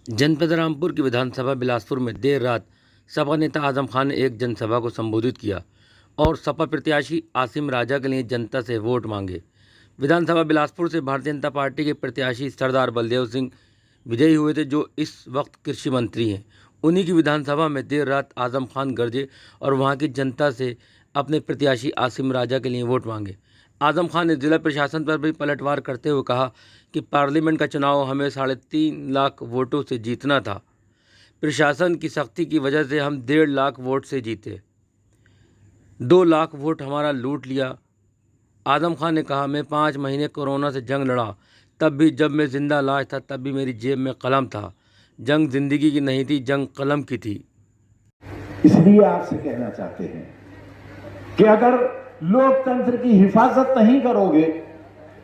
जनपद रामपुर की विधानसभा बिलासपुर में देर रात सपा नेता आजम खान ने एक जनसभा को संबोधित किया और सपा प्रत्याशी आसिम राजा के लिए जनता से वोट मांगे। विधानसभा बिलासपुर से भारतीय जनता पार्टी के प्रत्याशी सरदार बलदेव सिंह विजयी हुए थे, जो इस वक्त कृषि मंत्री हैं। उन्हीं की विधानसभा में देर रात आजम खान गरजे और वहां की जनता से अपने प्रत्याशी आसिम राजा के लिए वोट मांगे। आजम खान ने जिला प्रशासन पर भी पलटवार करते हुए कहा कि पार्लियामेंट का चुनाव हमें 3.5 लाख वोटों से जीतना था। प्रशासन की सख्ती की वजह से हम 1.5 लाख वोट से जीते, 2 लाख वोट हमारा लूट लिया। आजम खान ने कहा, मैं 5 महीने कोरोना से जंग लड़ा, तब भी जब मैं जिंदा लाश था तब भी मेरी जेब में कलम था। जंग जिंदगी की नहीं थी, जंग कलम की थी। इसलिए आपसे कहना चाहते हैं कि अगर लोकतंत्र की हिफाजत नहीं करोगे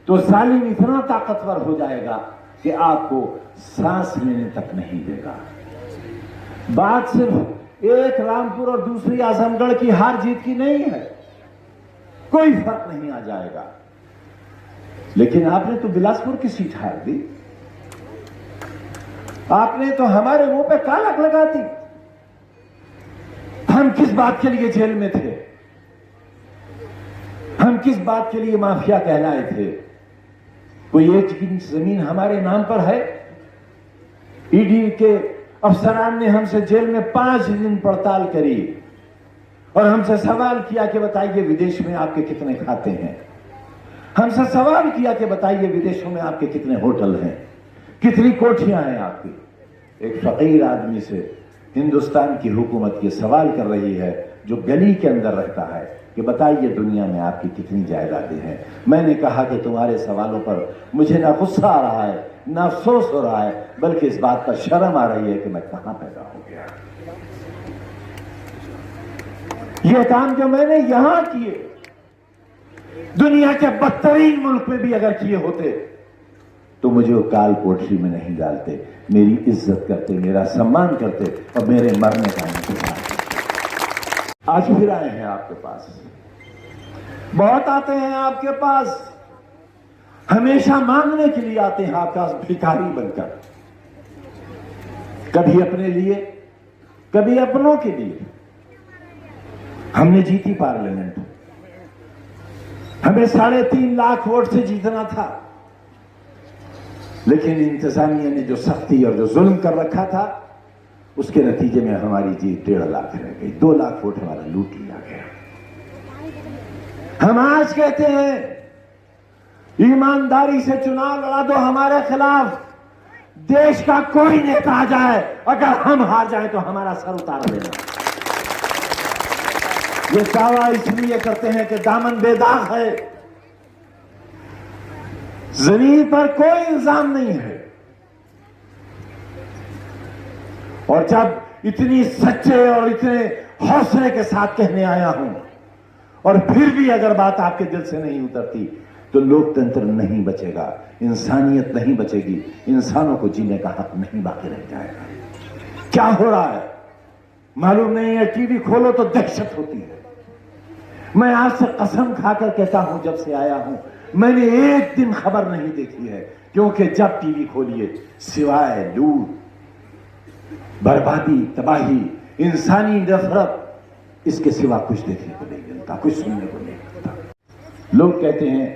तो जालिम इतना ताकतवर हो जाएगा कि आपको सांस लेने तक नहीं देगा। बात सिर्फ एक रामपुर और दूसरी आजमगढ़ की हार जीत की नहीं है, कोई फर्क नहीं आ जाएगा। लेकिन आपने तो बिलासपुर की सीट हार दी, आपने तो हमारे मुंह पे कालक लगा दी। हम किस बात के लिए जेल में थे, हम किस बात के लिए माफिया कहलाए थे? कोई एक जमीन हमारे नाम पर है? ईडी के अफसरान ने हमसे जेल में 5 दिन पड़ताल करी और हमसे सवाल किया कि बताइए विदेश में आपके कितने खाते हैं, हमसे सवाल किया कि बताइए विदेशों में आपके कितने होटल हैं, कितनी कोठियां हैं आपकी। एक फकीर आदमी से हिंदुस्तान की हुकूमत ये सवाल कर रही है जो गली के अंदर रहता है कि बताइए दुनिया में आपकी कितनी जायदादें हैं। मैंने कहा कि तुम्हारे सवालों पर मुझे ना गुस्सा आ रहा है, ना अफसोस हो रहा है, बल्कि इस बात पर शर्म आ रही है कि मैं कहां पैदा हो गया। ये काम जो मैंने यहां किए, दुनिया के बदतरीन मुल्क में भी अगर किए होते तो मुझे वो काल पोटली में नहीं डालते, मेरी इज्जत करते, मेरा सम्मान करते और मेरे मरने का इंतजार। आज फिर आए हैं आपके पास, बहुत आते हैं आपके पास, हमेशा मांगने के लिए आते हैं आपके पास भिखारी बनकर, कभी अपने लिए कभी अपनों के लिए। हमने जीती पार्लियामेंट, हमें 3.5 लाख वोट से जीतना था, लेकिन इंतजामिया ने जो सख्ती और जो जुल्म कर रखा था उसके नतीजे में हमारी जीत 1.5 लाख रह गई, 2 लाख वोट हमारा लूट लिया गया। हम आज कहते हैं ईमानदारी से चुनाव लड़ा दो हमारे खिलाफ, देश का कोई नेता आ जाए, अगर हम हार जाए तो हमारा सर उतार देना। ये दावा इसलिए करते हैं कि दामन बेदाग है, जमीन पर कोई इल्जाम नहीं है। और जब इतनी सच्चे और इतने हौसले के साथ कहने आया हूं और फिर भी अगर बात आपके दिल से नहीं उतरती तो लोकतंत्र नहीं बचेगा, इंसानियत नहीं बचेगी, इंसानों को जीने का हक नहीं बाकी रह जाएगा। क्या हो रहा है मालूम नहीं है, टीवी खोलो तो दहशत होती है। मैं आज से कसम खाकर कहता हूं, जब से आया हूं मैंने एक दिन खबर नहीं देखी है, क्योंकि जब टीवी खोलिए सिवाय लूट, बर्बादी, तबाही, इंसानी नफरत, इसके सिवा कुछ देखने को नहीं मिलता, कुछ सुनने को नहीं मिलता। लोग कहते हैं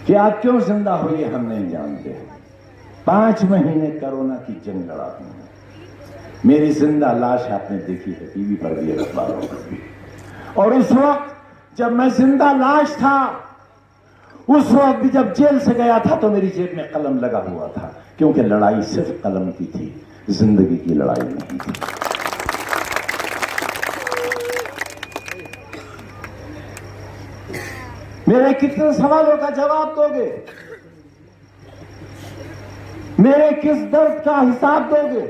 कि आप क्यों जिंदा हो ये हम नहीं जानते। 5 महीने कोरोना की जंग लड़ा हूं, मेरी जिंदा लाश आपने देखी है टीवी पर भी, अखबारों पर भी। और उस वक्त जब मैं जिंदा लाश था, उस वक्त भी जब जेल से गया था तो मेरी जेब में कलम लगा हुआ था, क्योंकि लड़ाई सिर्फ कलम की थी, जिंदगी की लड़ाई नहीं थी। मेरे कितने सवालों का जवाब दोगे? मेरे किस दर्द का हिसाब दोगे?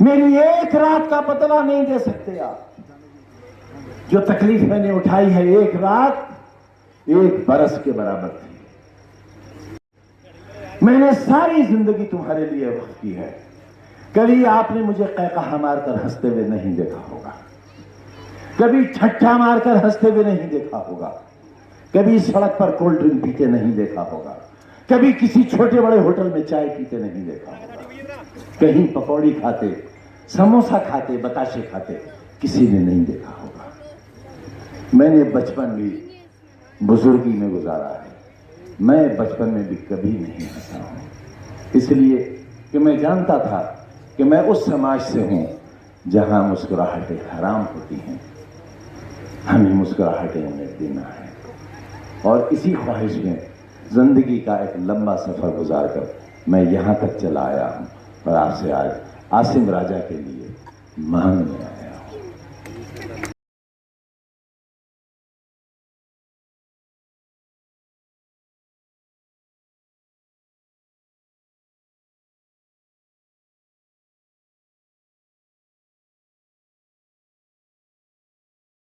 मेरी एक रात का बदला नहीं दे सकते आप। जो तकलीफ मैंने उठाई है, एक रात 1 बरस के बराबर थी। मैंने सारी जिंदगी तुम्हारे लिए वक्त की है। कभी आपने मुझे कहकहा मारकर हंसते हुए नहीं देखा होगा, कभी ठट्ठा मारकर हंसते हुए नहीं देखा होगा, कभी सड़क पर कोल्ड ड्रिंक पीते नहीं देखा होगा, कभी किसी छोटे बड़े होटल में चाय पीते नहीं देखा होगा, कहीं पकौड़ी खाते, समोसा खाते, बताशे खाते किसी ने नहीं देखा होगा। मैंने बचपन भी बुजुर्गी में गुजारा है, मैं बचपन में भी कभी नहीं हंसा हूं, इसलिए कि मैं जानता था कि मैं उस समाज से हूं जहां मुस्कुराहटें हराम होती हैं, हमें मुस्कुराहटें उन्हें देना है। और इसी ख्वाहिश में जिंदगी का एक लंबा सफर गुजारकर मैं यहां तक चला आया हूं और आपसे आज आसिम राजा के लिए मांगने